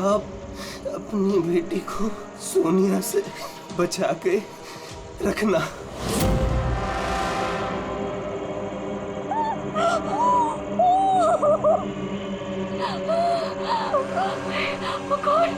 आप अपनी बेटी को सोनिया से बचा के रखना। वो कौन?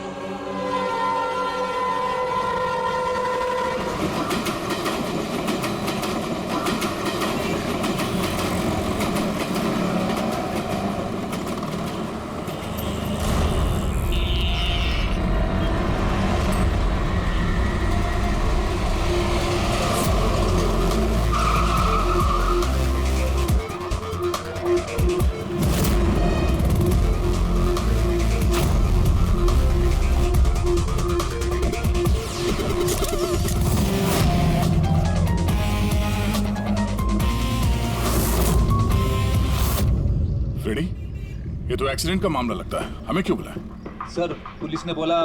फ्रेडी, ये तो एक्सीडेंट का मामला लगता है, हमें क्यों बुलाया? सर, पुलिस ने बोला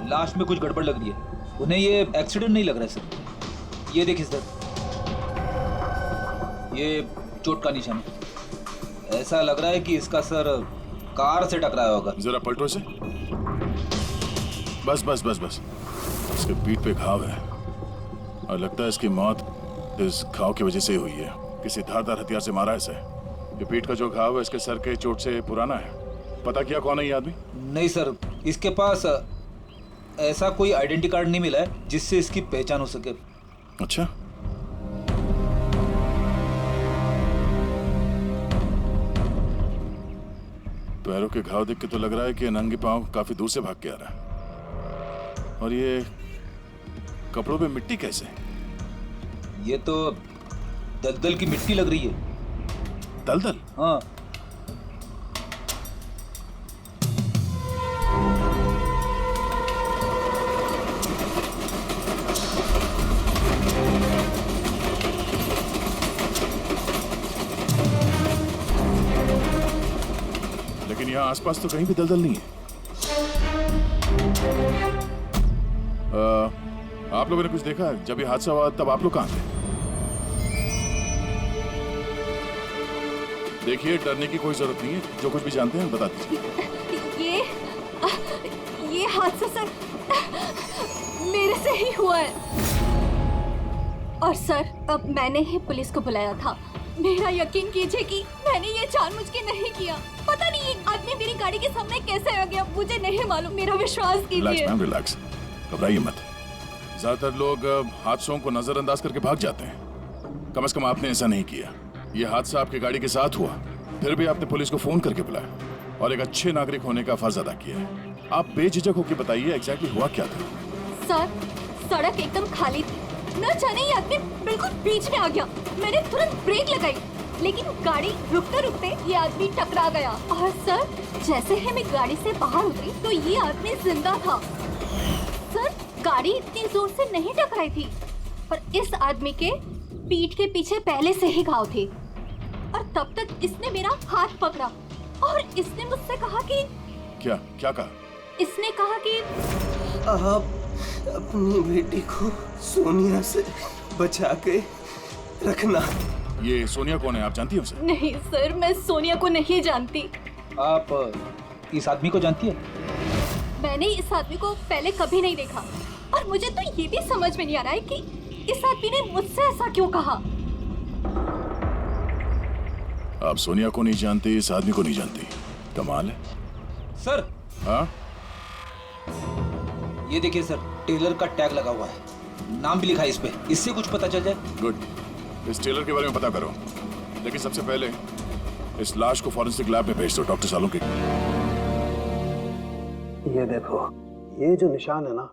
लाश में कुछ गड़बड़ लग रही है। उन्हें ये एक्सीडेंट नहीं लग रहा है सर। ये देखिए सर, ये चोट का निशान है। ऐसा लग रहा है कि इसका सर कार से टकराया होगा। जरा पलटो इसे। बस बस बस बस। इसके पीठ पे घाव है और लगता है इसकी मौत इस घाव की वजह से हुई है। किसी धारदार हथियार से मारा है इसे। ये पीठ का जो घाव है इसके सर के चोट से पुराना है। पता किया कौन है ये आदमी? नहीं सर, इसके पास ऐसा कोई आइडेंटिटी कार्ड नहीं मिला है जिससे इसकी पहचान हो सके। अच्छा, पैरों के घाव देख के तो लग रहा है कि नंगे पांव काफी दूर से भाग के आ रहा है। और ये कपड़ों पे मिट्टी कैसे? ये तो दलदल की मिट्टी लग रही है। दलदल? हाँ। लेकिन यहाँ आसपास तो कहीं भी दलदल नहीं है। आप लोगों ने कुछ देखा? जब ये हादसा हुआ तब आप लोग कहाँ थे? देखिए, डरने की कोई जरूरत नहीं है। जो कुछ भी जानते हैं बता दीजिए। ये हादसा सर मेरे से ही हुआ है। और सर, अब मैंने ही पुलिस को बुलाया था। मेरा यकीन कीजिए कि मैंने ये जानबूझ के नहीं किया। पता नहीं ये आदमी मेरी गाड़ी के सामने कैसे आ गया, मुझे नहीं मालूम। मेरा विश्वास कीजिए। Relax ma'am, relax. घबराइए मत। ज्यादातर लोग हादसों को नजरअंदाज करके भाग जाते हैं। कम से कम आपने ऐसा नहीं किया। ये हादसा आपकी गाड़ी के साथ हुआ, फिर भी आपने पुलिस को फोन करके बुलाया और एक अच्छे नागरिक होने का फर्ज अदा किया है। आप बेझिझक होकर बताइए एग्जैक्टली हुआ क्या था? सर, सड़क एकदम खाली थी। न जाने ये आदमी बिल्कुल बीच में आ गया। मैंने तुरंत ब्रेक लगाई, लेकिन गाड़ी रुकते रुकते ये आदमी टकरा गया। और सर, जैसे ही मैं गाड़ी से बाहर उतरी तो ये आदमी जिंदा था। सर, गाड़ी इतनी जोर से नहीं टकराई थी, पर इस आदमी के पीठ के पीछे पहले से ही घाव थे। और तब तक इसने मेरा हाथ पकड़ा और इसने मुझसे कहा कि क्या कहा? इसने कहा कि आप अपनी बेटी को सोनिया से बचा के रखना। ये सोनिया कौन है? आप जानती हैं उसे? नहीं सर, मैं सोनिया को नहीं जानती। आप इस आदमी को जानती है? मैंने इस आदमी को पहले कभी नहीं देखा और मुझे तो ये भी समझ में नहीं आ रहा है कि इस आदमी ने मुझसे ऐसा क्यों कहा। आप सोनिया को नहीं जानती, इस आदमी को नहीं जानती। कमाल है। सर, हाँ? ये देखिए सर, टेलर का टैग लगा हुआ है। नाम भी लिखा है इस पे। इससे कुछ पता चल जाए। गुड। इस टेलर के बारे में पता करो, लेकिन सबसे पहले इस लाश को फॉरेंसिक लैब में भेज दो डॉक्टर सालुंके। ये देखो, ये जो निशान है ना,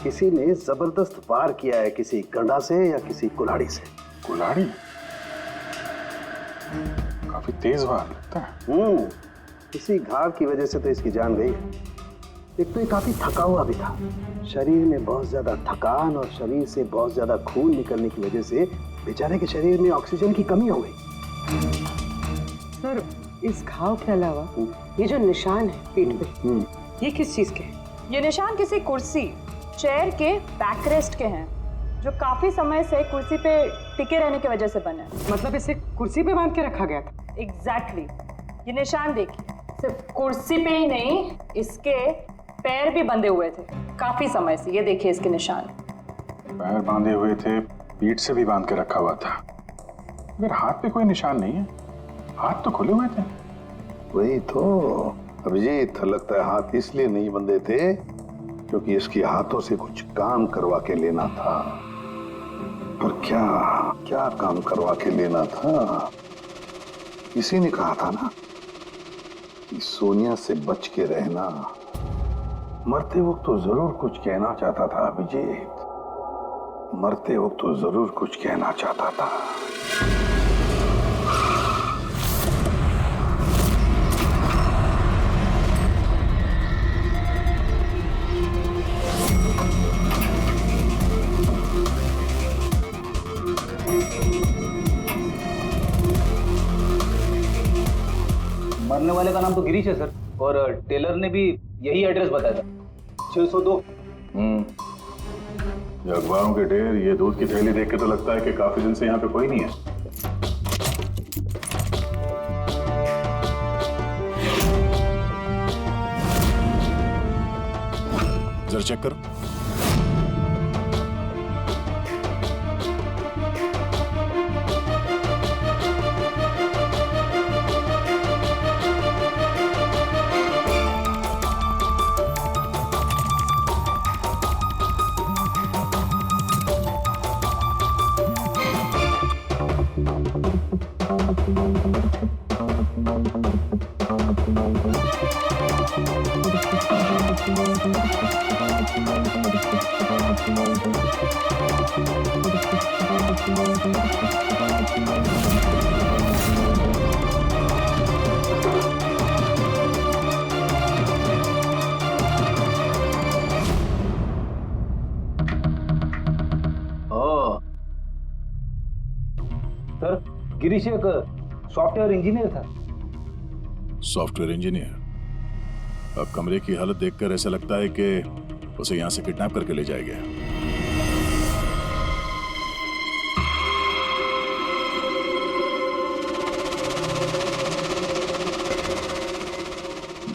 किसी ने जबरदस्त वार किया है, किसी गंडा से या किसी कुल्हाड़ी से। कुल्हाड़ी? काफी तेज वार लगता है। इसी घाव की वजह से तो इसकी जान गई है। एक तो ये काफी थका हुआ भी था। शरीर में बहुत ज्यादा थकान और शरीर से बहुत ज्यादा खून निकलने की वजह से बेचारे के शरीर में ऑक्सीजन की कमी हो गई। सर, इस घाव के अलावा ये जो निशान है पीठ पे, ये किस चीज के हैं? ये निशान किसी कुर्सी, चेयर के बैकरेस्ट के हैं, जो काफी समय से कुर्सी पे टिके रहने की वजह से बने हैं। मतलब इसे कुर्सी पे बांध के रखा गया था? एग्जैक्टली। ये निशान देखिए, सिर्फ कुर्सी पे ही नहीं, इसके पैर भी बंधे हुए थे काफी समय से। ये देखिए इसके निशान। पैर बांधे हुए थे, पीठ से भी बांध के रखा हुआ था, मगर हाथ पे कोई निशान नहीं है। हाथ तो खुले हुए थे। वही तो अभिजीत, लगता है हाथ इसलिए नहीं बंधे थे क्योंकि इसके हाथों से कुछ काम करवा के लेना था। पर क्या क्या काम करवा के लेना था? इसी ने कहा था ना कि सोनिया से बच के रहना। मरते वक्त तो जरूर कुछ कहना चाहता था अभिजीत, मरते वक्त तो जरूर कुछ कहना चाहता था। मरने वाले का नाम तो गिरीश है सर, और टेलर ने भी यही एड्रेस बताया था, 602। ये अखबारों के ढेर, ये दूध की थैली देख के तो लगता है कि काफी दिन से यहाँ पे कोई नहीं है। जरा चेक करो। सर गिरीश एक सॉफ्टवेयर इंजीनियर था। Software engineer? अब कमरे की हालत देखकर ऐसा लगता है कि उसे यहां से किडनैप करके ले जाया गया।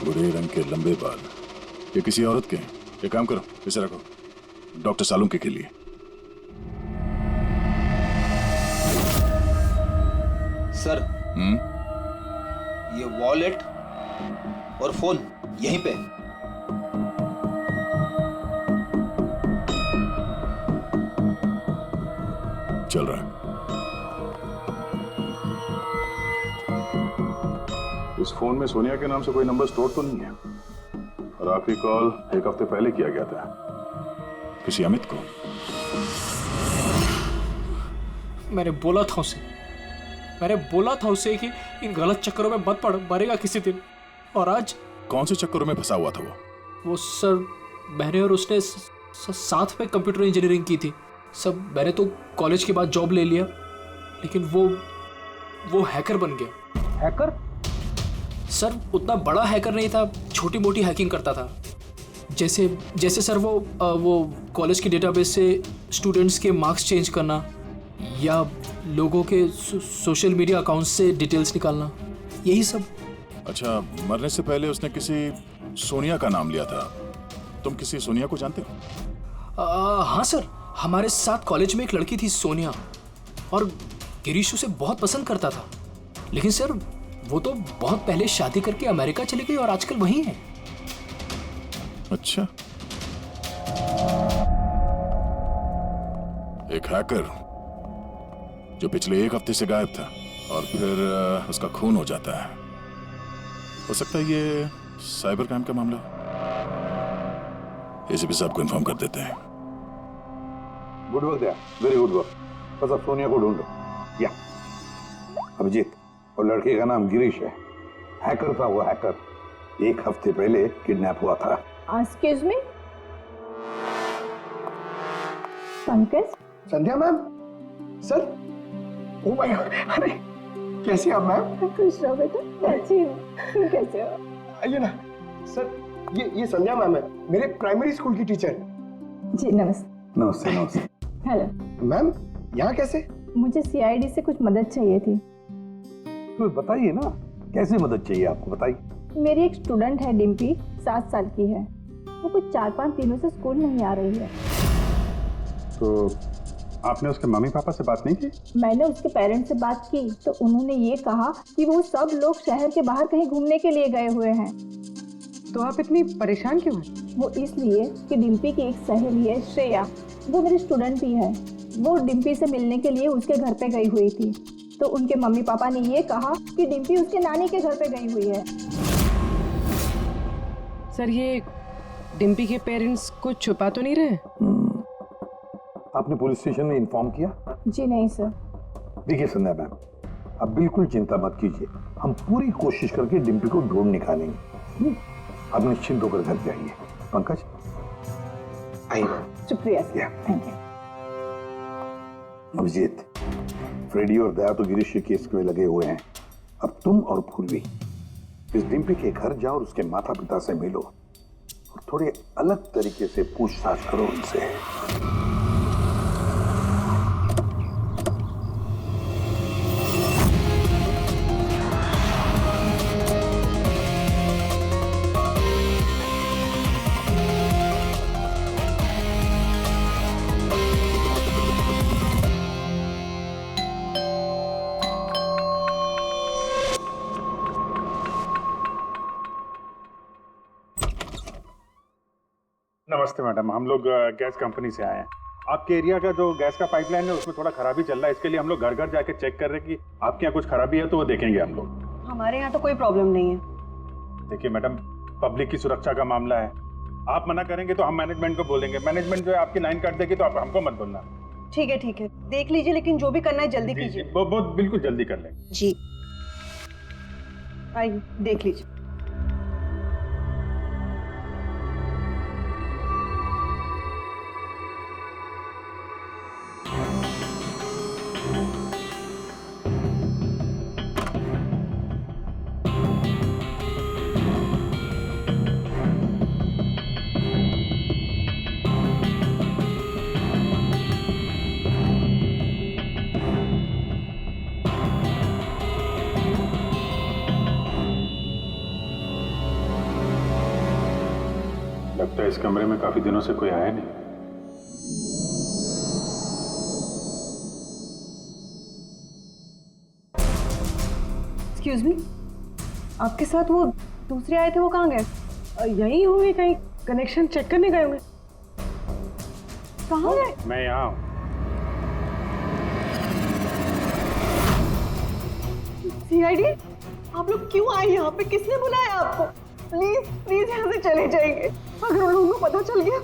भूरे रंग के लंबे बाल, ये किसी औरत के हैं। एक काम करो, इसे रखो डॉक्टर सालुंके के लिए। सर ये वॉलेट और फोन यहीं पे। चल रहा है। इस फोन में सोनिया के नाम से कोई नंबर स्टोर तो नहीं है, और आखिरी कॉल एक हफ्ते पहले किया गया था। किसी अमित को? मैंने बोला था उसे कि इन गलत चक्करों में मत पड़, मरेगा किसी दिन। और आज कौन से चक्करों में फंसा हुआ था वो सर, मैंने और उसने साथ में कंप्यूटर इंजीनियरिंग की थी सब। मैंने तो कॉलेज के बाद जॉब ले लिया, लेकिन वो हैकर बन गया। हैकर? सर उतना बड़ा हैकर नहीं था, छोटी मोटी हैकिंग करता था। जैसे सर वो कॉलेज के डेटाबेस से स्टूडेंट्स के मार्क्स चेंज करना, या लोगों के सोशल मीडिया अकाउंट्स से डिटेल्स निकालना, यही सब। अच्छा, मरने से पहले उसने किसी सोनिया का नाम लिया था। तुम किसी सोनिया को जानते हो? हाँ सर, हमारे साथ कॉलेज में एक लड़की थी सोनिया, और गिरीश उसे बहुत पसंद करता था। लेकिन सर वो तो बहुत पहले शादी करके अमेरिका चली गई और आजकल वहीं है। अच्छा, एक हैकर जो पिछले एक हफ्ते से गायब था और फिर उसका खून हो जाता है। हो सकता है ये साइबर क्राइम का मामला। एसीपी साहब को इन्फॉर्म कर देते हैं। Good work there, very good work. बस अब सोनिया को ढूंढो। या अभिजीत, और लड़के का नाम गिरीश है। हैकर था वो, हैकर। एक हफ्ते पहले किडनैप हुआ था। Excuse me, Pankaj? Sandhya ma'am, sir. Oh my God, अरे कैसे आप मैम? खुश रहो बेटा, अच्छी हो। तुम कैसे हो? आइए ना सर। ये संध्या मैम है, मेरे प्राइमरी स्कूल की टीचर। जी नमस्ते। नमस्ते नमस्ते। हेलो मैम, यहाँ कैसे? मुझे सीआईडी से कुछ मदद चाहिए थी। तो बताइए ना, कैसे मदद चाहिए आपको, बताइए। मेरी एक स्टूडेंट है डिम्पी, 7 साल की है। वो कुछ 4-5 दिनों से स्कूल नहीं आ रही है। तो आपने उसके मम्मी पापा से बात नहीं की? मैंने उसके पेरेंट्स से बात की तो उन्होंने ये कहा कि वो सब लोग शहर के बाहर कहीं घूमने के लिए गए हुए हैं। तो आप इतनी परेशान क्यों हैं? वो इसलिए कि डिम्पी की एक सहेली है श्रेया, वो मेरी स्टूडेंट भी है। वो डिम्पी से मिलने के लिए उसके घर पे गई हुई थी, तो उनके मम्मी पापा ने ये कहा कि डिम्पी उसके नानी के घर पे गई हुई है। सर, ये डिम्पी के पेरेंट्स कुछ छुपा तो नहीं रहे? आपने पुलिस स्टेशन में इन्फॉर्म किया? जी नहीं सर। देखिए संध्या मैम, अब बिल्कुल चिंता मत कीजिए, हम पूरी कोशिश करके डिम्पी को ढूंढ निकालेंगे। आप निश्चिंत होकर घर जाइए। पंकज आइए। शुक्रिया sir, thank you. Abhijeet, Freddy और दया तो गिरीश के केस में लगे हुए हैं। अब तुम और पूर्वी इस डिम्पी के घर जाओ और उसके माता पिता से मिलो और थोड़े अलग तरीके से पूछताछ करो उनसे। नमस्ते मैडम, हम लोग गैस कंपनी से आए हैं। आपके एरिया का जो गैस का पाइपलाइन है उसमें थोड़ा खराबी चल रहा है, इसके लिए हम लोग घर घर जाके चेक कर रहे हैं कि आपके यहाँ कुछ खराबी है तो वो देखेंगे हम लोग। हमारे यहाँ तो कोई प्रॉब्लम नहीं है। देखिए मैडम, पब्लिक की सुरक्षा का मामला है, आप मना करेंगे तो हम मैनेजमेंट को बोलेंगे। मैनेजमेंट जो है आपकी लाइन काट देगी तो आप हमको मत बोलना। ठीक है, देख लीजिए, लेकिन जो भी करना है जल्दी कीजिए। वो बिल्कुल जल्दी कर लेंगे। जी, आइए देख लीजिए। लगता है इस कमरे में काफी दिनों से कोई आया नहीं। एक्सक्यूज मी, आपके साथ वो दूसरे आए थे, वो कहाँ गए? यहीं होंगे, कहीं कनेक्शन चेक करने गए होंगे। कहाँ गए? मैं यहाँ हूँ। सीआईडी, आप लोग क्यों आए यहाँ पे? किसने बुलाया आपको? प्लीज प्लीज यहाँ से चले जाइए। अगर उन लोगों को पता चल गया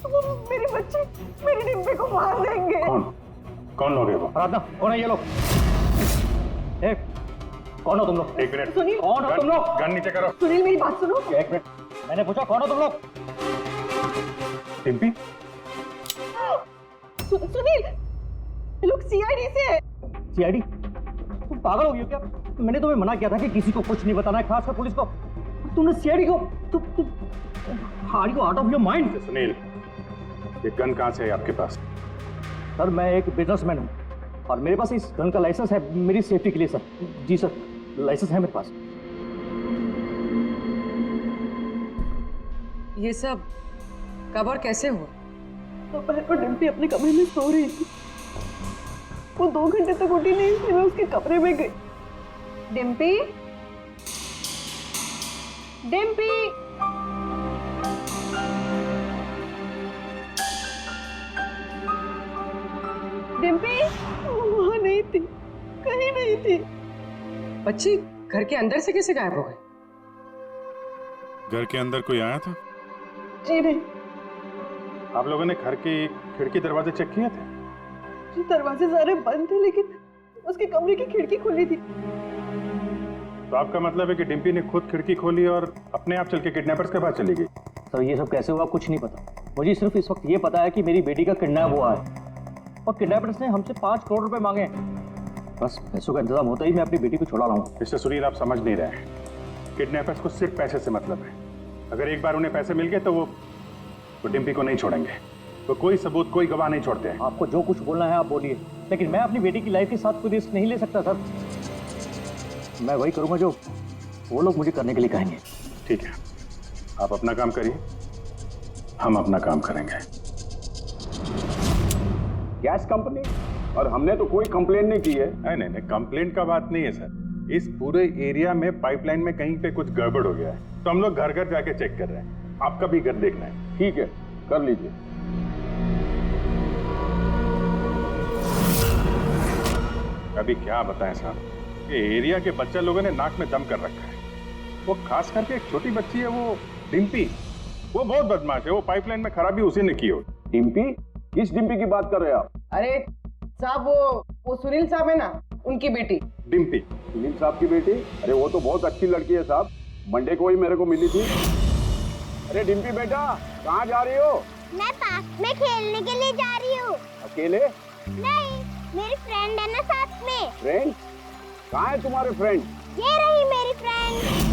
तो वो मेरे बच्चे, मेरी डिम्पी को मार देंगे। कौन लोग है वो? आराधना, कौन है ये लोग? कौन हो तुम लोग? एक मिनट, सुनील, कौन हो तुम लोग? गन नीचे करो। सुनील मेरी बात सुनो। एक मिनट, मैंने पूछा कौन हो तुम लोग? डिम्पी? सुनील, ये लोग सीआईडी से है। सीआईडी? तुम पागल हो गई हो क्या? मैंने तुम्हें मना किया था कि किसी को कुछ नहीं बताना है, खासकर पुलिस को। तुमने सीआईडी को are you out of your mind? Sunil, ये गन कहाँ से है आपके पास? सर, मैं एक बिजनेसमैन हूँ और मेरे पास इस गन का लाइसेंस है मेरी सेफ्टी के लिए सर। जी सर, लाइसेंस है मेरे पास। ये सब कब और कैसे हुआ? दोपहर को डिम्पी अपने कमरे में सो रही थी। वो 2 घंटे तक उठी नहीं, इसलिए मैं उसके कमरे में गई। डिम्पी, डिम्पी, डिम्पी वहां नहीं थी, कहीं नहीं थी। बच्ची घर के अंदर से कैसे गायब हो गई? घर के अंदर कोई आया था? जी नहीं। आप लोगों ने घर की खिड़की दरवाजे चेक किए थे? जी, दरवाजे सारे बंद थे, लेकिन उसके कमरे की खिड़की खुली थी। तो आपका मतलब है कि डिम्पी ने खुद खिड़की खोली और अपने आप चल के किडनैपर्स के पास चली गई? सर, ये सब कैसे हुआ कुछ नहीं पता। मुझे सिर्फ इस वक्त ये पता है कि मेरी बेटी का किडनैप हुआ है और किडनैपर्स ने हमसे 5 करोड़ रुपए मांगे। बस पैसों का इंतजाम होता ही मैं अपनी बेटी को छुड़ा रहा हूँ। मिस्टर सुनील, आप समझ नहीं रहे हैं। किडनैपर्स को सिर्फ पैसे से मतलब है। अगर एक बार उन्हें पैसे मिल गए तो वो डिम्पी को नहीं छोड़ेंगे। तो कोई सबूत, कोई गवाह नहीं छोड़ते हैं। आपको जो कुछ बोलना है आप बोलिए, लेकिन मैं अपनी बेटी की लाइफ के साथ कोई रिस्क नहीं ले सकता सर। मैं वही करूंगा जो वो लोग मुझे करने के लिए कहेंगे। ठीक है, आप अपना काम करिए, हम अपना काम करेंगे। गैस कंपनी, और हमने तो कोई कंप्लेन नहीं की है। नहीं नहीं, कंप्लेंट का बात नहीं है सर। इस पूरे एरिया में पाइपलाइन में कहीं पे कुछ गड़बड़ हो गया है, तो हम लोग घर घर जाके चेक कर रहे हैं। आपका भी घर देखना है। ठीक है, कर लीजिए। अभी क्या बताएं साहब, ये एरिया के बच्चा लोगों ने नाक में दम कर रखा है। वो खास करके एक छोटी बच्ची है, वो डिम्पी, वो बहुत बदमाश है। वो पाइपलाइन में खराबी उसी ने की हो। डिम्पी? किस डिम्पी की बात कर रहे हैं आप? अरे साहब, वो सुनील साहब है ना, उनकी बेटी। डिम्पी? सुनील साहब की बेटी? अरे वो तो बहुत अच्छी लड़की है साहब, मंडे को ही मेरे को मिली थी। अरे डिम्पी बेटा, कहाँ जा रही हो? मैं पार्क में खेलने के लिए जा रही हूँ। अकेले? नहीं, मेरी फ्रेंड है ना साथ में। फ्रेंड? कहाँ है तुम्हारे फ्रेंड? ये रही मेरी फ्रेंड।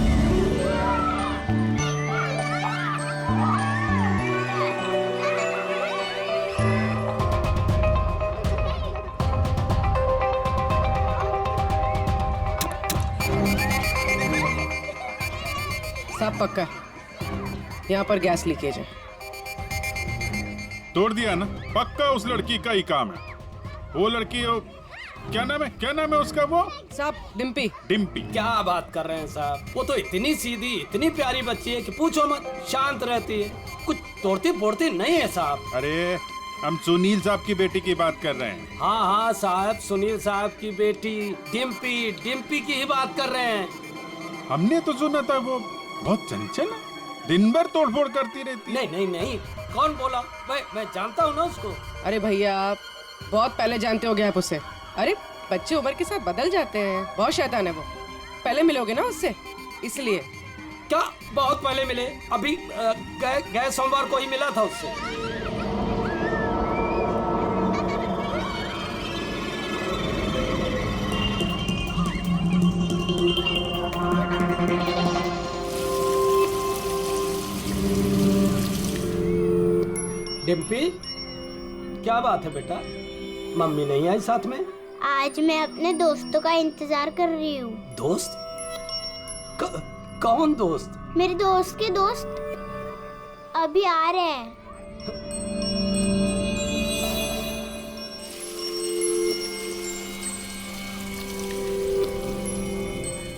साहब पक्का यहाँ पर गैस लीकेज है। तोड़ दिया ना, पक्का उस लड़की का ही काम है। वो लड़की, क्या नाम है उसका? वो साहब डिम्पी। डिम्पी? क्या बात कर रहे हैं साहब, वो तो इतनी सीधी, इतनी प्यारी बच्ची है कि पूछो मत। शांत रहती है, कुछ तोड़ती फोड़ती नहीं है साहब। अरे हम सुनील साहब की बेटी की बात कर रहे हैं। हाँ हाँ साहब, सुनील साहब की बेटी डिम्पी, डिम्पी की ही बात कर रहे हैं। हमने तो सुना था वो बहुत चंचल है, दिन भर तोड़फोड़ करती रहती है। नहीं नहीं नहीं, कौन बोला? मैं जानता हूँ ना उसको। अरे भैया, आप बहुत पहले जानते हो गए उसे। अरे बच्चे उम्र के साथ बदल जाते हैं, बहुत शैतान है वो। पहले मिलोगे ना उससे, इसलिए। क्या बहुत पहले मिले? अभी गए सोमवार को ही मिला था उससे। डिम्पी, क्या बात है बेटा, मम्मी नहीं आई साथ में? आज मैं अपने दोस्तों का इंतजार कर रही हूँ। दोस्त? कौन दोस्त? मेरे दोस्त के दोस्त अभी आ रहे हैं।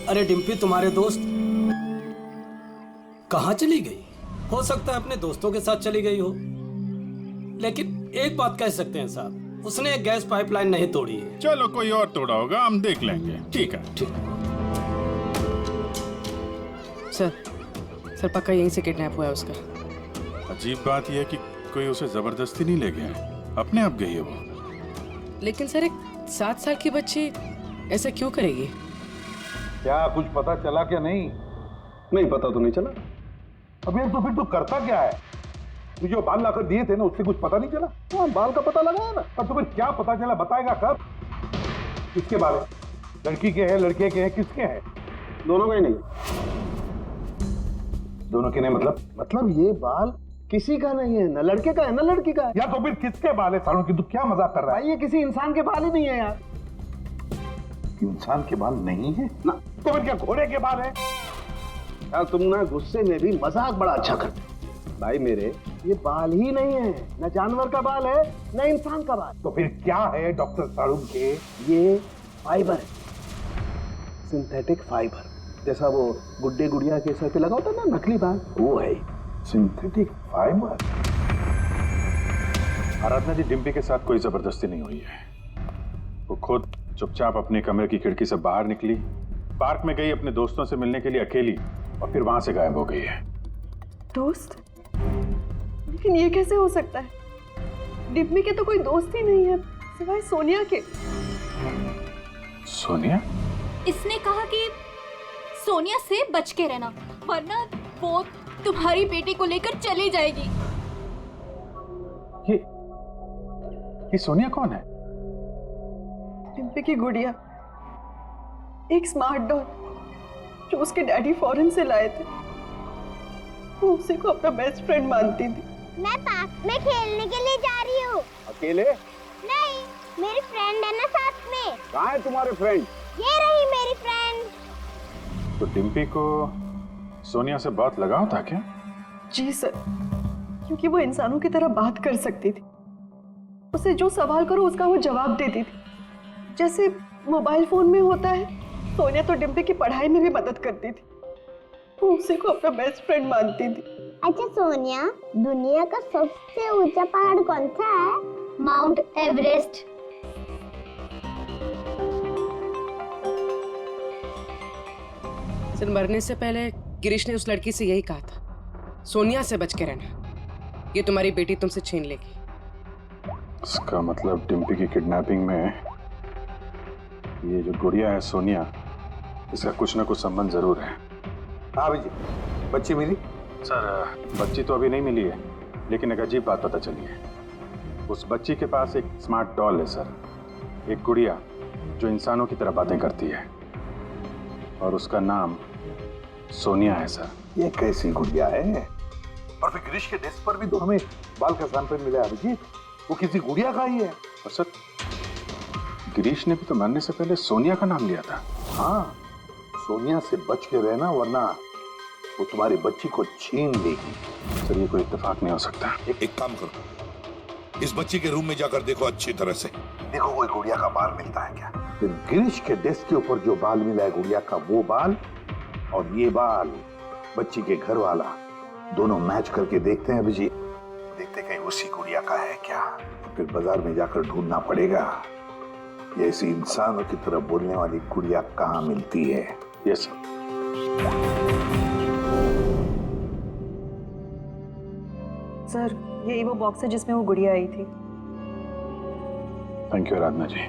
अरे डिम्पी, तुम्हारे दोस्त कहाँ चली गई? हो सकता है अपने दोस्तों के साथ चली गई हो, लेकिन एक बात कह सकते हैं साहब, उसने गैस पाइपलाइन नहीं तोड़ी है। चलो कोई और तोड़ा होगा, हम देख लेंगे। ठीक है। ठीक। सर पक्का यहीं से किडनैप हुआ है उसका। अजीब बात यह है कि कोई उसे जबरदस्ती नहीं ले गया है, अपने आप गई है वो। लेकिन सर, एक 7 साल की बच्ची ऐसा क्यों करेगी? क्या कुछ पता चला क्या? नहीं पता तो नहीं चला। अबे तो फिर तू करता क्या है? तू जो बाल लाकर दिए थे ना, उससे कुछ पता नहीं चला? हाँ, बाल का पता लगाया ना। पर तुम्हें क्या पता चला, बताएगा कब? किसके बाल है? लड़की के हैं, लड़के के हैं, किसके हैं? दोनों के नहीं। दोनों के नहीं मतलब ये बाल किसी का नहीं है, न लड़के का है न लड़की का है। या तो फिर किसके बाल है? सालों की तू क्या मजाक कर रहा है? भाई ये किसी इंसान के बाल ही नहीं है यार। इंसान के बाल नहीं है ना, तो फिर क्या घोड़े के बाल है? यार तुम ना गुस्से में भी मजाक बड़ा अच्छा करते भाई मेरे। ये बाल ही नहीं है, न जानवर का बाल है न इंसान का बाल। तो फिर क्या है डॉक्टर साड़ूम के? ये फाइबर है, सिंथेटिक फाइबर। जैसा वो गुड्डे गुड़िया के सर पे लगा होता ना नकली बाल, वो है सिंथेटिक फाइबर। आराधना जी, डिम्पी के साथ कोई जबरदस्ती नहीं हुई है। वो खुद चुपचाप अपने कमरे की खिड़की से बाहर निकली, पार्क में गई, अपने दोस्तों से मिलने के लिए अकेली, और फिर वहां से गायब हो गई है। दोस्त? लेकिन ये कैसे हो सकता है? डिम्पी के तो कोई दोस्त ही नहीं है सिवाय सोनिया के। सोनिया? इसने कहा कि सोनिया से बच के रहना, वरना वो तुम्हारी बेटी को लेकर चली जाएगी। ये सोनिया कौन है? डिम्पी की गुड़िया, एक स्मार्ट डॉल जो उसके डैडी फॉरेन से लाए थे। वो उसी को अपना बेस्ट फ्रेंड मानती थी। मैं पार्क में खेलने के लिए जा रही हूँ। अकेले? नहीं, मेरी फ्रेंड है ना साथ में। कहाँ है तुम्हारे फ्रेंड? ये रही मेरी फ्रेंड। तो डिम्पी को सोनिया से बहुत लगाव था क्या? जी सर, क्योंकि वो इंसानों की तरह बात कर सकती थी। उसे जो सवाल करो उसका वो जवाब देती थी, जैसे मोबाइल फोन में होता है। सोनिया तो डिम्पी की पढ़ाई में भी मदद करती थी। वो उसी को अपना बेस्ट फ्रेंड मानती थी। अच्छा सोनिया, दुनिया का सबसे ऊंचा पहाड़ कौन सा है? Mount Everest. सर, मरने से पहले गिरीश ने उस लड़की से यही कहा था, सोनिया से बच के रहना, ये तुम्हारी बेटी तुमसे छीन लेगी। इसका मतलब डिम्पी की किडनैपिंग में ये जो गुड़िया है सोनिया, इसका कुछ ना कुछ संबंध जरूर है। हाँ भाई जी, बच्ची मिली? सर, बच्ची तो अभी नहीं मिली है, लेकिन एक अजीब बात पता चली है। उस बच्ची के पास एक स्मार्ट डॉल है सर, एक गुड़िया जो इंसानों की तरह बातें करती है, और उसका नाम सोनिया है सर। ये कैसी गुड़िया है? और फिर गिरीश के डेस्क पर भी तो हमें बाल का सैंपल मिला है अभिजीत, वो किसी गुड़िया का ही है। और सर, गिरीश ने भी तो मरने से पहले सोनिया का नाम लिया था। हाँ, सोनिया से बच के रहना, वरना वो तुम्हारी बच्ची को छीन लेगी। सर, ये कोई इत्तेफाक नहीं हो सकता। एक काम करो, इस बच्ची के रूम में जाकर देखो अच्छी तरह से। देखो कोई गुड़िया का बाल मिलता है क्या? फिर गिरीश के डेस्क के ऊपर जो बाल मिला है गुड़िया का, वो बाल और ये बाल बच्ची के घर वाला, दोनों मैच करके देखते हैं अभिजीत। देखते कहीं उसी गुड़िया का है क्या? फिर बाजार में जाकर ढूंढना पड़ेगा ये ऐसी इंसानों की तरह बोलने वाली गुड़िया कहाँ मिलती है। Yes sir. सर, यही वो बॉक्स है जिसमें वो गुड़िया आई थी। थैंक यू आराधना जी।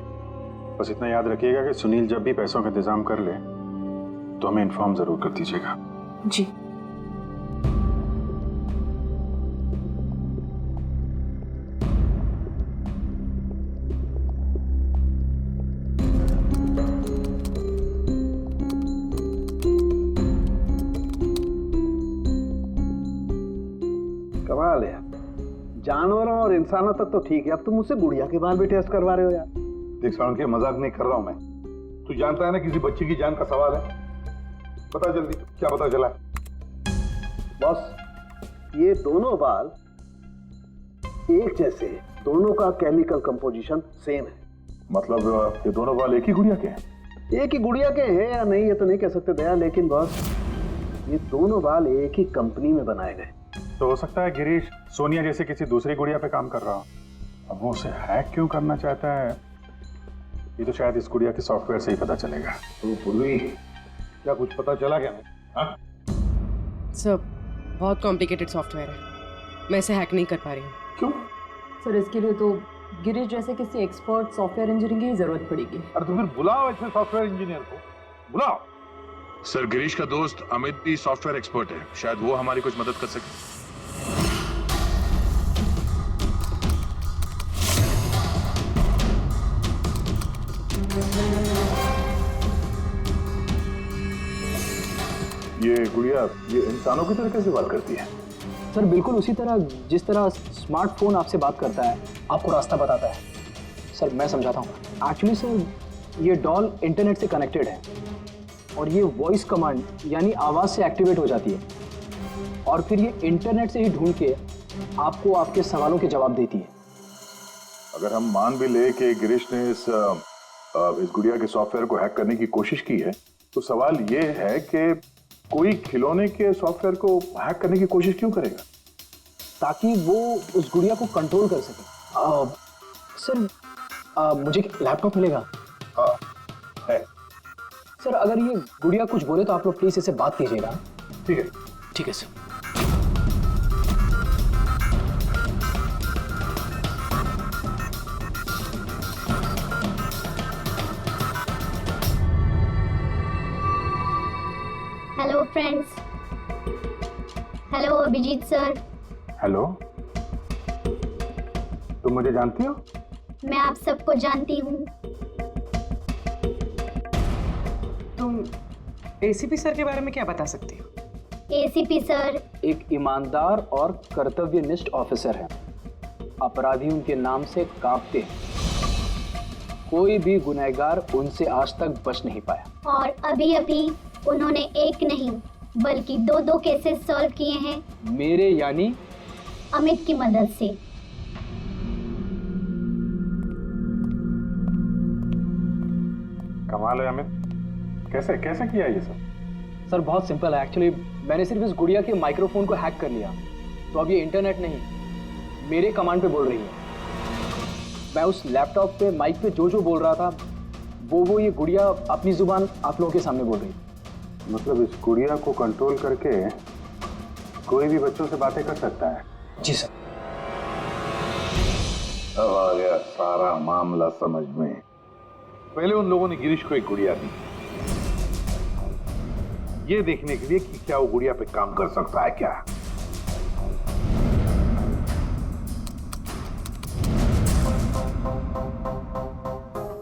बस इतना याद रखिएगा कि सुनील जब भी पैसों का इंतजाम कर ले तो हमें इन्फॉर्म जरूर कर दीजिएगा। जी। कमाल है, जानवरों और इंसानों तक तो ठीक है, अब तुम मुझसे गुड़िया के बाल भी टेस्ट करवा रहे हो यार। देख साउंड के मजाक नहीं कर रहा हूं मैं। तू जानता है ना किसी बच्ची की जान का सवाल है। बता जल्दी, क्या पता चला? बॉस, ये दोनों बाल एक जैसे हैं, दोनों का केमिकल कंपोजिशन सेम है। मतलब ये दोनों बाल एक ही गुड़िया के हैं? एक ही गुड़िया के हैं या नहीं ये तो नहीं कह सकते दया, लेकिन बॉस ये दोनों बाल एक ही कंपनी में बनाए गए। तो हो सकता है गिरीश सोनिया जैसे किसी दूसरी गुड़िया पे काम कर रहा हो। अब वो उसे हैक क्यों करना चाहता है, ये तो शायद इस गुड़िया के सॉफ्टवेयर से ही पता चलेगा। तो पूर्वी, क्या कुछ पता चला क्या? सर, बहुत कॉम्प्लिकेटेड सॉफ्टवेयर है, मैं इसे हैक नहीं कर पा रही हूँ। क्यों? सर, इसके लिए तो गिरीश जैसे किसी एक्सपर्ट सॉफ्टवेयर इंजीनियर की जरूरत पड़ेगी। अरे तो फिर बुलाओ ऐसे सॉफ्टवेयर इंजीनियर को, बुलाओ। सर, गिरीश का दोस्त अमित भी सॉफ्टवेयर एक्सपर्ट है, शायद वो हमारी कुछ मदद कर सके। ये गुड़िया ये इंसानों की तरह कैसे बात करती है? सर, बिल्कुल उसी तरह जिस तरह स्मार्टफोन आपसे बात करता है, आपको रास्ता बताता है। सर, मैं समझाता हूँ। एक्चुअली सर, ये डॉल इंटरनेट से कनेक्टेड है और ये वॉइस कमांड यानी आवाज़ से एक्टिवेट हो जाती है, और फिर ये इंटरनेट से ही ढूंढ के आपको आपके सवालों के जवाब देती है। अगर हम मान भी ले कि गिरीश ने इस गुड़िया के सॉफ्टवेयर को हैक करने की कोशिश की है, तो सवाल ये है कि कोई खिलौने के सॉफ्टवेयर को हैक करने की कोशिश क्यों करेगा? ताकि वो उस गुड़िया को कंट्रोल कर सके। सर, मुझे लैपटॉप मिलेगा? है। सर, अगर ये गुड़िया कुछ बोले तो आप लोग प्लीज इसे बात कीजिएगा। ठीक है। ठीक है sir. Hello friends. Hello Abhijeet sir. Hello, तुम मुझे जानती हो? मैं आप सबको जानती हूँ। तुम एसीपी सर के बारे में क्या बता सकती हो? एसीपी सर एक ईमानदार और कर्तव्यनिष्ठ ऑफिसर है। अपराधी उनके नाम से कांपते हैं। कोई भी गुनहगार उनसे आज तक बच नहीं पाया। और अभी अभी उन्होंने एक नहीं बल्कि 2 केसेस सॉल्व किए हैं मेरे यानी अमित की मदद से। कमाल है अमित, कैसे कैसे किया ये सब? सर बहुत सिंपल है एक्चुअली। मैंने सिर्फ इस गुड़िया के माइक्रोफोन को हैक कर लिया, तो अब ये इंटरनेट नहीं मेरे कमांड पे बोल रही है। मैं उस लैपटॉप पे माइक पे जो बोल रहा था वो ये गुड़िया अपनी जुबान आप लोगों के सामने बोल रही। मतलब इस गुड़िया को कंट्रोल करके कोई भी बच्चों से बातें कर सकता है? जी सर। अब आ गया सारा मामला समझ में। पहले उन लोगों ने गिरीश को एक गुड़िया दी, ये देखने के लिए कि क्या वो गुड़िया पे काम कर सकता है क्या।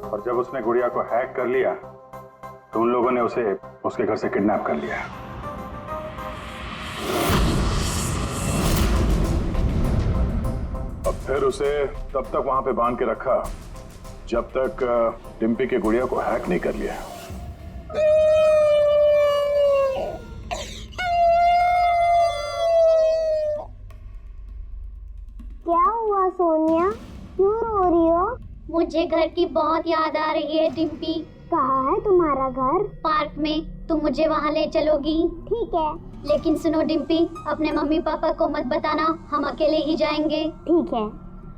और जब उसने गुड़िया को हैक कर लिया तो उन लोगों ने उसे उसके घर से किडनैप कर लिया। अब फिर उसे तब तक वहां पे बांध के रखा जब तक डिम्पी के गुड़िया को हैक नहीं कर लिया। क्या हुआ सोनिया, क्यों रो रही हो? मुझे घर की बहुत याद आ रही है डिम्पी। कहाँ है तुम्हारा घर? पार्क में। तुम मुझे वहाँ ले चलोगी? ठीक है। लेकिन सुनो डिम्पी, अपने मम्मी पापा को मत बताना, हम अकेले ही जाएंगे। ठीक है।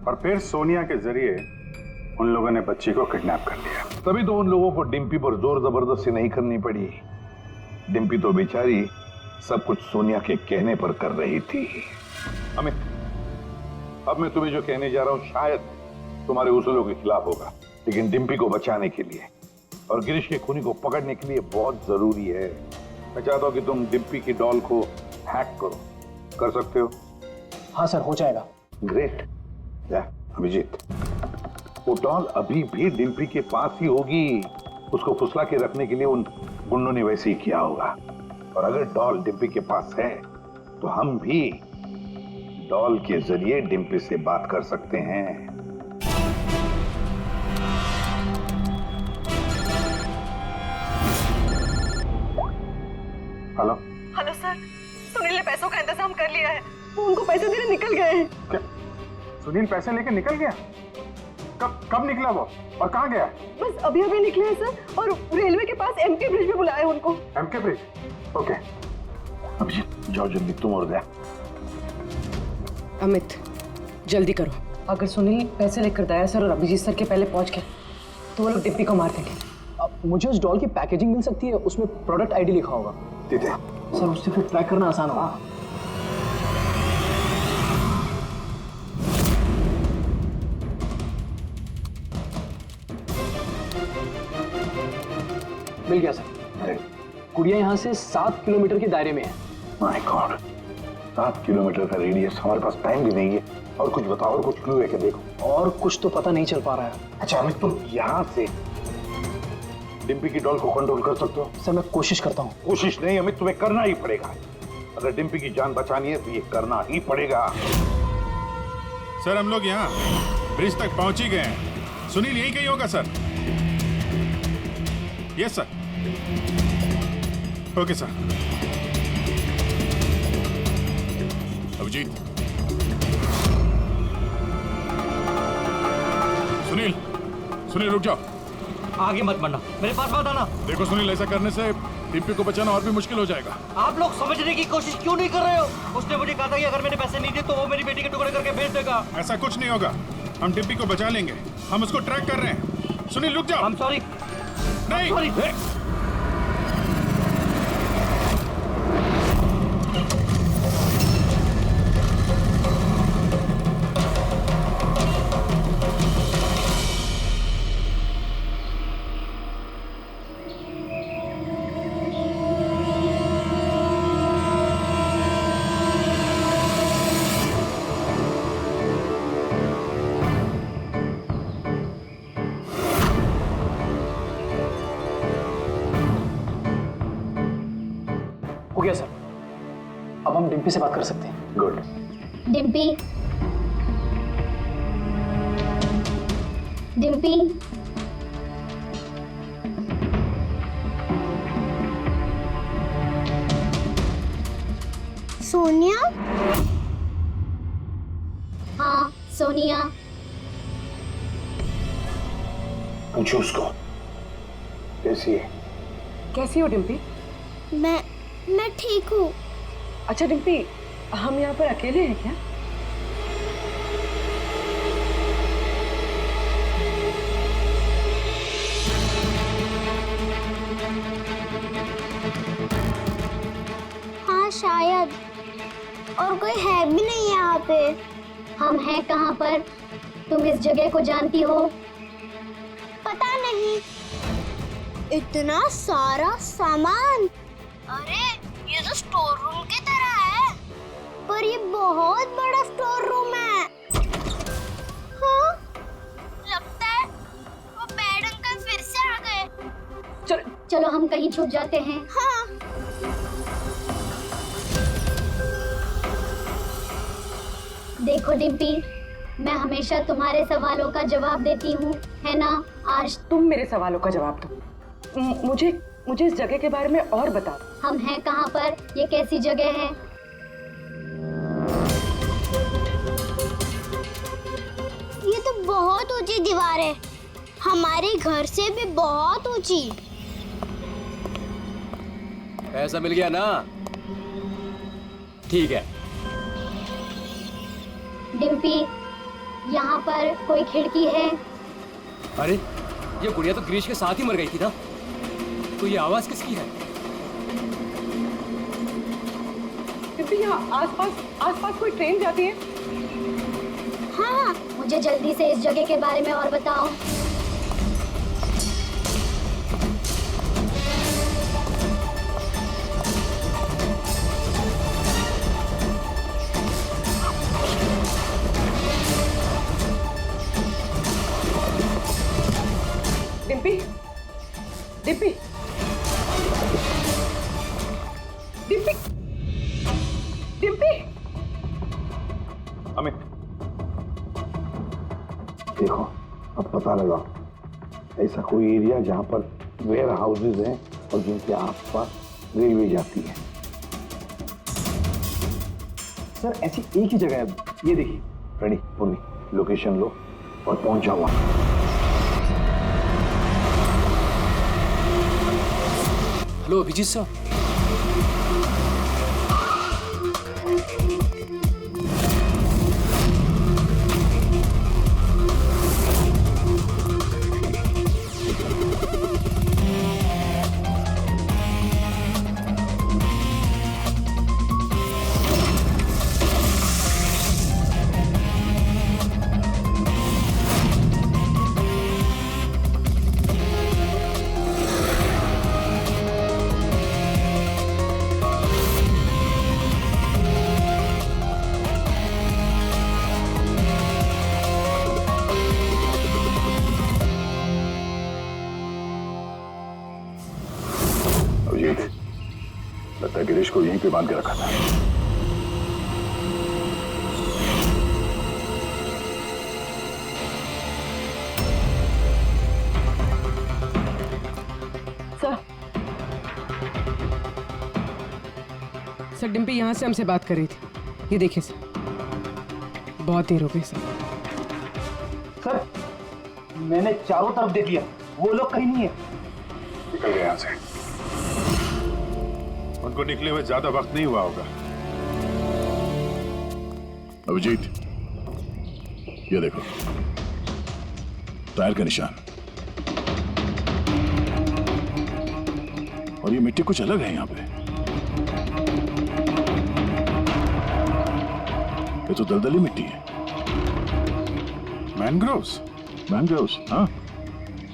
और फिर सोनिया के जरिए उन लोगों ने बच्ची को किडनैप कर लिया। तभी तो उन लोगों को डिम्पी पर जोर जबरदस्ती नहीं करनी पड़ी। डिम्पी तो बेचारी सब कुछ सोनिया के कहने पर कर रही थी। अमित, अब मैं तुम्हें जो कहने जा रहा हूं शायद तुम्हारे उसूलों के खिलाफ होगा, लेकिन डिम्पी को बचाने के लिए और गिरीश के खूनी को पकड़ने के लिए बहुत जरूरी है। मैं चाहता हूं कि तुम डिम्पी की डॉल को हैक करो। कर सकते हो? हाँ सर, हो जाएगा। ग्रेट। अभिजीत, वो डॉल अभी भी डिम्पी के पास ही होगी। उसको फुसला के रखने के लिए उन गुंडों ने वैसे ही किया होगा। और अगर डॉल डिम्पी के पास है तो हम भी डॉल के जरिए डिम्पी से बात कर सकते हैं। हेलो हेलो सर, सुनील ने पैसों का इंतजाम कर लिया है, वो उनको पैसे देने निकल गए हैं। क्या सुनील पैसे लेके निकल गया? कब निकला वो और कहाँ गया? बस अभी अभी निकले हैं सर, और रेलवे के पास एमके ब्रिज पे बुलाया उनको। MK bridge? ओके। अभिजीत जाओ जल्दी, तुम और दया। अमित जल्दी करो। अगर सुनील पैसे लेकर दया सर और अभिजीत सर के पहले पहुंच गए तो वो लोग डिम्पी को मार देंगे। अब मुझे उस डॉल की पैकेजिंग मिल सकती है, उसमें प्रोडक्ट आईडी लिखा होगा। दीदी सर उससे फिर ट्रैक करना आसान होगा। मिल गया सर। गुड़िया यहाँ से 7 किलोमीटर के दायरे में है। माय गॉड, 7 किलोमीटर का रेडियस। हमारे पास टाइम भी नहीं है। और कुछ बताओ, और कुछ क्लू है क्या? देखो और कुछ तो पता नहीं चल पा रहा है। अच्छा अमित, तुम यहाँ से डिम्पी की डॉल को कंट्रोल कर सकते हो? सर मैं कोशिश करता हूँ। कोशिश नहीं अमित, तुम्हें करना ही पड़ेगा। अगर डिम्पी की जान बचानी है तो ये करना ही पड़ेगा। सर हम लोग यहाँ ब्रिज तक पहुंच ही गए हैं। सुनील यही कहीं होगा sir. Yes sir. Okay sir. Abhijeet, Sunil, Sunil रुक जाओ। आगे मत बढ़ना, मेरे पास मत आना। देखो सुनील, ऐसा करने से डिम्पी को बचाना और भी मुश्किल हो जाएगा। आप लोग समझने की कोशिश क्यों नहीं कर रहे हो? उसने मुझे कहा था कि अगर मैंने पैसे नहीं दिए तो वो मेरी बेटी के टुकड़े करके भेज देगा। ऐसा कुछ नहीं होगा, हम डिम्पी को बचा लेंगे। हम उसको ट्रैक कर रहे हैं। सुनील रुक जाओ। I'm sorry। नहीं sorry। हो गया सर, अब हम डिम्पी से बात कर सकते हैं। गुड। डिम्पी, डिम्पी, सोनिया? हाँ सोनिया। पूछो उसको कैसी है। कैसी हो डिम्पी? मैं ठीक हूँ। अच्छा डिम्पी, हम यहाँ पर अकेले हैं क्या? हाँ शायद, और कोई है भी नहीं यहाँ पे। हम हैं कहाँ पर? तुम इस जगह को जानती हो? पता नहीं। इतना सारा सामान। अरे ये तो स्टोर रूम की तरह है, पर ये बहुत बड़ा स्टोर रूम है। हाँ, लगता है वो बैड अंकल फिर से आ गए। चलो हम कहीं छुप जाते हैं। हाँ। देखो डिम्पी, मैं हमेशा तुम्हारे सवालों का जवाब देती हूँ, है ना? आज तुम मेरे सवालों का जवाब दो। मुझे इस जगह के बारे में और बताओ। हम हैं कहाँ पर? ये कैसी जगह है? ये तो बहुत ऊंची दीवार है, हमारे घर से भी बहुत ऊंची। पैसा मिल गया ना? ठीक है। डिम्पी, यहाँ पर कोई खिड़की है? अरे ये गुड़िया तो गिरीश के साथ ही मर गई थी ना, तो ये आवाज किसकी है? यहाँ आसपास कोई ट्रेन जाती है? हाँ, मुझे जल्दी से इस जगह के बारे में और बताओ। डिम्पी, डिम्पी, डिम्पी, डिम्पी। अमित, देखो अब पता लगा ऐसा कोई एरिया जहां पर वेयर हाउसेज हैं और जिनके आसपास रेलवे जाती है। सर ऐसी एक ही जगह है, ये देखिए। रेडी पुन्नी, लोकेशन लो और पहुंच जाओ वहां। Hello Abhijeet sir. लगता है गिरीश को यहीं पे बांध के रखा था। सर डिम्पी यहाँ से हमसे बात कर रही थी। ये देखिए सर, बहुत देर हो गई सर। सर मैंने चारों तरफ देख लिया, वो लोग कहीं नहीं है। निकल गए यहाँ से। उनको निकले हुए ज्यादा वक्त नहीं हुआ होगा। अभिजीत, ये देखो टायर का निशान, और ये मिट्टी कुछ अलग है यहाँ पे। ये तो दलदली मिट्टी है। मैनग्रोव्स? मैनग्रोव्स, हाँ।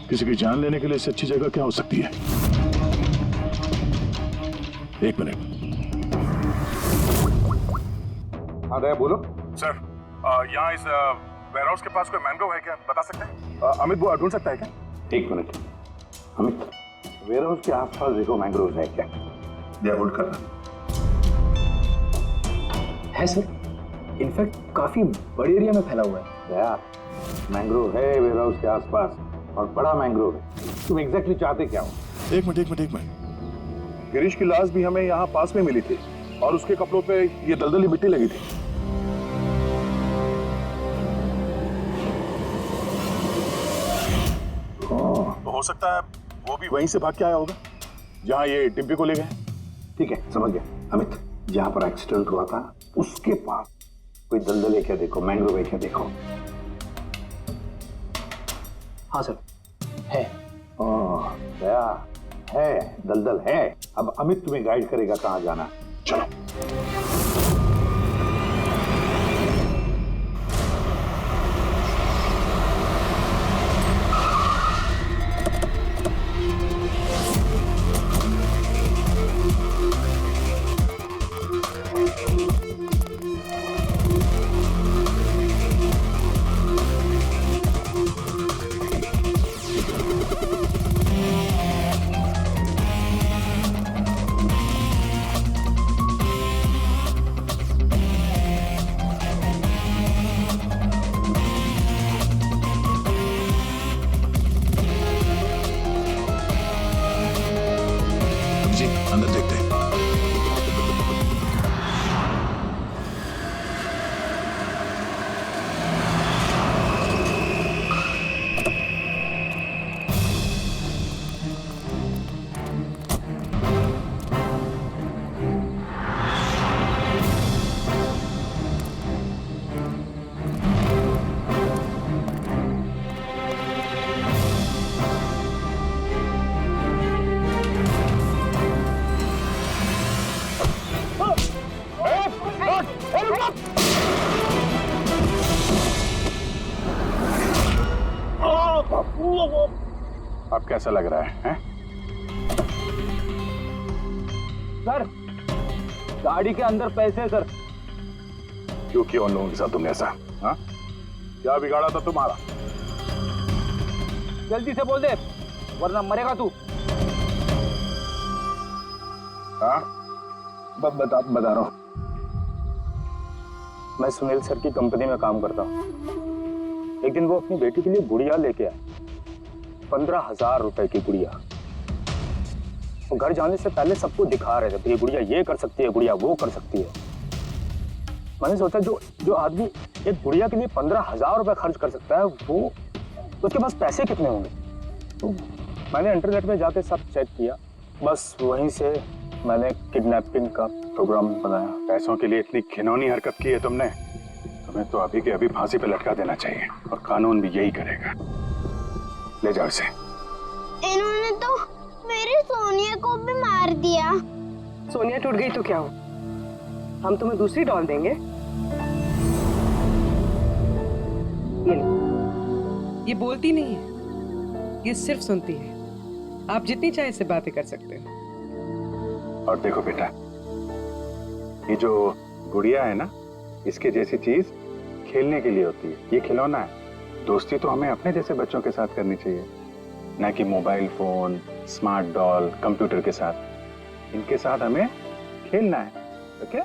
किसी की जान लेने के लिए इससे अच्छी जगह क्या हो सकती है? एक मिनट। हाँ दया बोलो। सर, यहाँ इस वेयरहाउस के पास कोई मैंग्रोव है क्या, बता सकते हैं? अमित वो ढूंढ सकता है क्या? एक मिनट अमित, वेयरहाउस के आसपास देखो मैंग्रोव है क्या? दया होल्ड करना। है सर, इनफैक्ट काफी बड़े एरिया में फैला हुआ है। दया, मैंग्रोव है वेयरहाउस के आसपास और बड़ा मैंग्रोव है। तुम एग्जैक्टली चाहते क्या हो? एक मिनट। गिरीश की लाश भी हमें यहाँ पास में मिली थी। और उसके कपड़ों पे ये दलदली मिट्टी लगी थी। तो हो सकता है वो भी वहीं से भाग के आया होगा जहां ये डिम्पी को ले गए। ठीक है, समझ गया अमित। जहां पर एक्सीडेंट हुआ था उसके पास कोई दलदल है क्या देखो, मैंग्रोव है क्या देखो। हाँ सर, है। दया है, दलदल है। अब अमित तुम्हें गाइड करेगा कहां जाना। चलो। जी अंदर देखते हैं। अब कैसा लग रहा है? सर, गाड़ी के अंदर पैसे हैं सर। क्यों किया उन लोगों के साथ तुमने ऐसा? हाँ, क्या बिगाड़ा था तुम्हारा? जल्दी से बोल दे वरना मरेगा तू। हाँ, बता रहा हूँ। मैं सुनील सर की कंपनी में काम करता हूँ। एक दिन वो अपनी बेटी के लिए गुड़िया लेके आए, 15,000 रुपए की गुड़िया। वो घर जाने से पहले सबको दिखा रहे थे, ये गुड़िया ये कर सकती है, गुड़िया वो कर सकती है। मैंने सोचा जो आदमी एक गुड़िया के लिए 15,000 रुपए खर्च कर सकता है, वो उसके पास पैसे कितने होंगे। तो मैंने इंटरनेट में जाके सब चेक किया, बस वहीं से मैंने किडनैपिंग का प्रोग्राम बनाया। पैसों के लिए इतनी घिनौनी हरकत की है तुमने, तुम्हें तो अभी के अभी फांसी पे लटका देना चाहिए और कानून भी यही करेगा। ले जाओ इसे। इन्होंने तो मेरी सोनिया को भी मार दिया। सोनिया टूट गई तो क्या हो, हम तुम्हें दूसरी डॉल देंगे। ये लो। ये बोलती नहीं है, ये सिर्फ सुनती है। आप जितनी चाहे इससे बातें कर सकते हैं। और देखो बेटा, ये जो गुड़िया है ना, इसके जैसी चीज खेलने के लिए होती है, ये खिलौना है। दोस्ती तो हमें अपने जैसे बच्चों के साथ करनी चाहिए, ना कि mobile phone, smart doll, computer के साथ। इनके साथ हमें खेलना है, ओके?